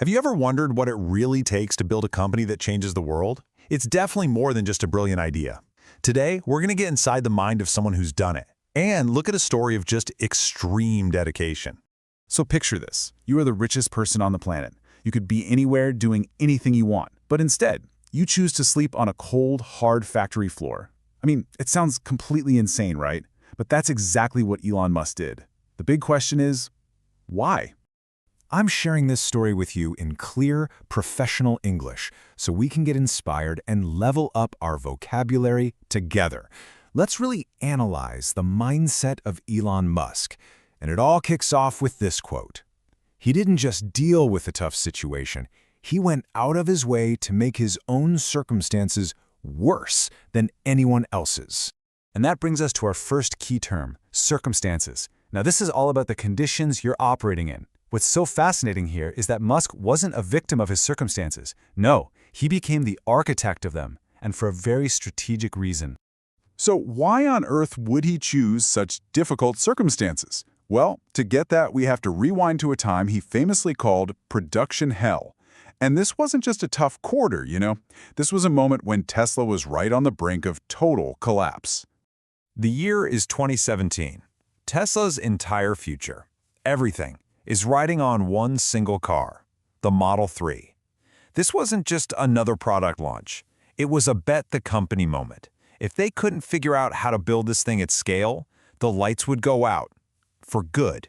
Have you ever wondered what it really takes to build a company that changes the world? It's definitely more than just a brilliant idea. Today, we're going to get inside the mind of someone who's done it and look at a story of just extreme dedication. So picture this. You are the richest person on the planet. You could be anywhere doing anything you want, but instead, you choose to sleep on a cold, hard factory floor. I mean, it sounds completely insane, right? But that's exactly what Elon Musk did. The big question is, why? I'm sharing this story with you in clear, professional English so we can get inspired and level up our vocabulary together. Let's really analyze the mindset of Elon Musk. And it all kicks off with this quote. He didn't just deal with a tough situation. He went out of his way to make his own circumstances worse than anyone else's. And that brings us to our first key term, circumstances. Now, this is all about the conditions you're operating in. What's so fascinating here is that Musk wasn't a victim of his circumstances. No, he became the architect of them, and for a very strategic reason. So why on earth would he choose such difficult circumstances? Well, to get that, we have to rewind to a time he famously called production hell. And this wasn't just a tough quarter, you know. This was a moment when Tesla was right on the brink of total collapse. The year is 2017. Tesla's entire future, everything, is riding on one single car, the Model 3. This wasn't just another product launch. It was a bet-the-company moment. If they couldn't figure out how to build this thing at scale, the lights would go out. For good.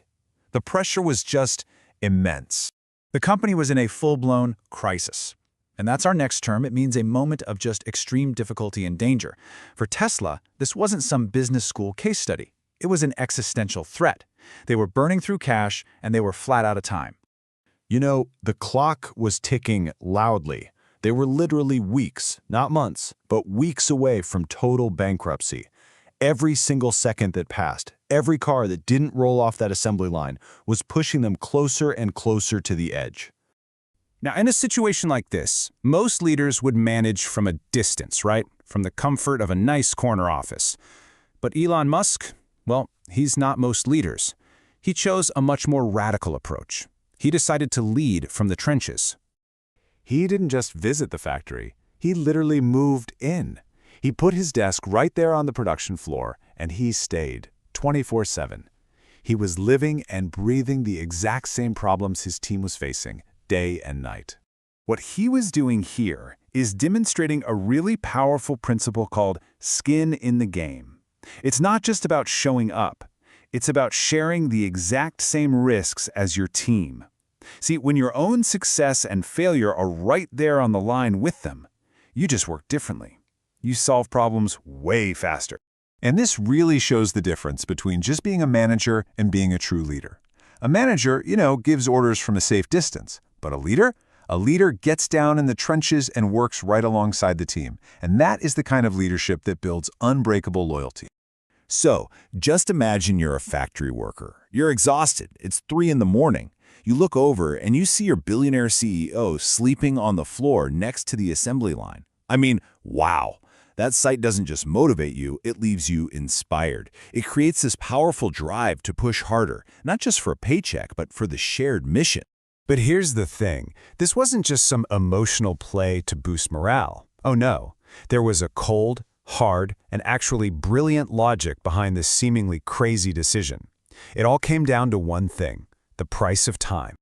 The pressure was just immense. The company was in a full-blown crisis. And that's our next term. It means a moment of just extreme difficulty and danger. For Tesla, this wasn't some business school case study. It was an existential threat. They were burning through cash, and they were flat out of time. You know, the clock was ticking loudly. They were literally weeks, not months, but weeks away from total bankruptcy. Every single second that passed, every car that didn't roll off that assembly line was pushing them closer and closer to the edge. Now, in a situation like this, most leaders would manage from a distance, right? From the comfort of a nice corner office. But Elon Musk, well, he's not most leaders. He chose a much more radical approach. He decided to lead from the trenches. He didn't just visit the factory. He literally moved in. He put his desk right there on the production floor, and he stayed 24/7. He was living and breathing the exact same problems his team was facing, day and night. What he was doing here is demonstrating a really powerful principle called skin in the game. It's not just about showing up. It's about sharing the exact same risks as your team. See, when your own success and failure are right there on the line with them, you just work differently. You solve problems way faster. And this really shows the difference between just being a manager and being a true leader. A manager, gives orders from a safe distance. But a leader gets down in the trenches and works right alongside the team. And that is the kind of leadership that builds unbreakable loyalty. So, just imagine you're a factory worker. You're exhausted. It's 3 in the morning. You look over and you see your billionaire CEO sleeping on the floor next to the assembly line. I mean, wow. That sight doesn't just motivate you, it leaves you inspired. It creates this powerful drive to push harder, not just for a paycheck, but for the shared mission. But here's the thing. This wasn't just some emotional play to boost morale. Oh no. There was a cold, hard, and actually brilliant logic behind this seemingly crazy decision. It all came down to one thing, the price of time.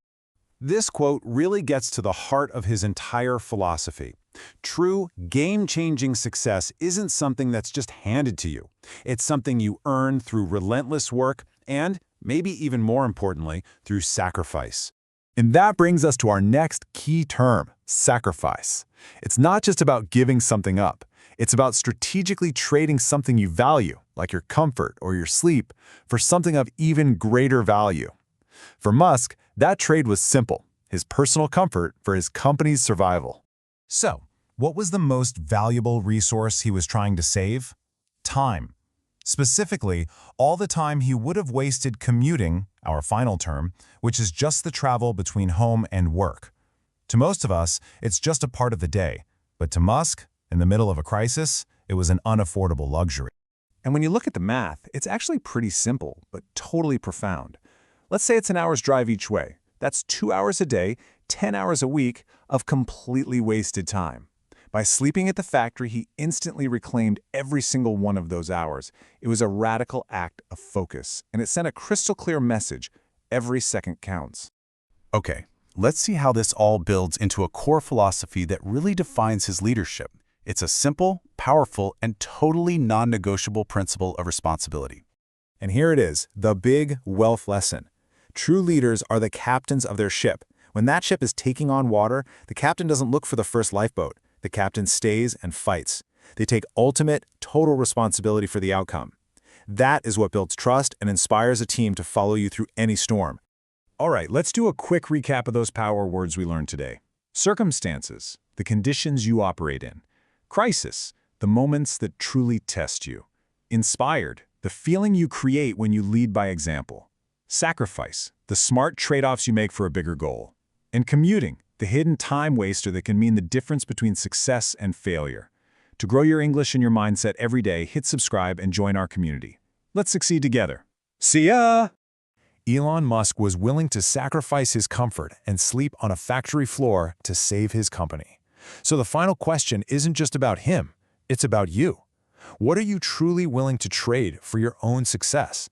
This quote really gets to the heart of his entire philosophy. True, game-changing success isn't something that's just handed to you. It's something you earn through relentless work and, maybe even more importantly, through sacrifice. And that brings us to our next key term, sacrifice. It's not just about giving something up. It's about strategically trading something you value, like your comfort or your sleep, for something of even greater value. For Musk, that trade was simple, his personal comfort for his company's survival. So, what was the most valuable resource he was trying to save? Time. Specifically, all the time he would have wasted commuting, our final term, which is just the travel between home and work. To most of us, it's just a part of the day, but to Musk, in the middle of a crisis, it was an unaffordable luxury. And when you look at the math, it's actually pretty simple, but totally profound. Let's say it's an hour's drive each way. That's 2 hours a day, 10 hours a week of completely wasted time. By sleeping at the factory, he instantly reclaimed every single one of those hours. It was a radical act of focus, and it sent a crystal clear message: every second counts. Okay, let's see how this all builds into a core philosophy that really defines his leadership. It's a simple, powerful, and totally non-negotiable principle of responsibility. And here it is, the big wealth lesson. True leaders are the captains of their ship. When that ship is taking on water, the captain doesn't look for the first lifeboat. The captain stays and fights. They take ultimate, total responsibility for the outcome. That is what builds trust and inspires a team to follow you through any storm. All right, let's do a quick recap of those power words we learned today. Circumstances, the conditions you operate in. Crisis, the moments that truly test you. Inspired, the feeling you create when you lead by example. Sacrifice, the smart trade-offs you make for a bigger goal. And commuting, the hidden time waster that can mean the difference between success and failure. To grow your English and your mindset every day, hit subscribe and join our community. Let's succeed together. See ya! Elon Musk was willing to sacrifice his comfort and sleep on a factory floor to save his company. So the final question isn't just about him, it's about you. What are you truly willing to trade for your own success?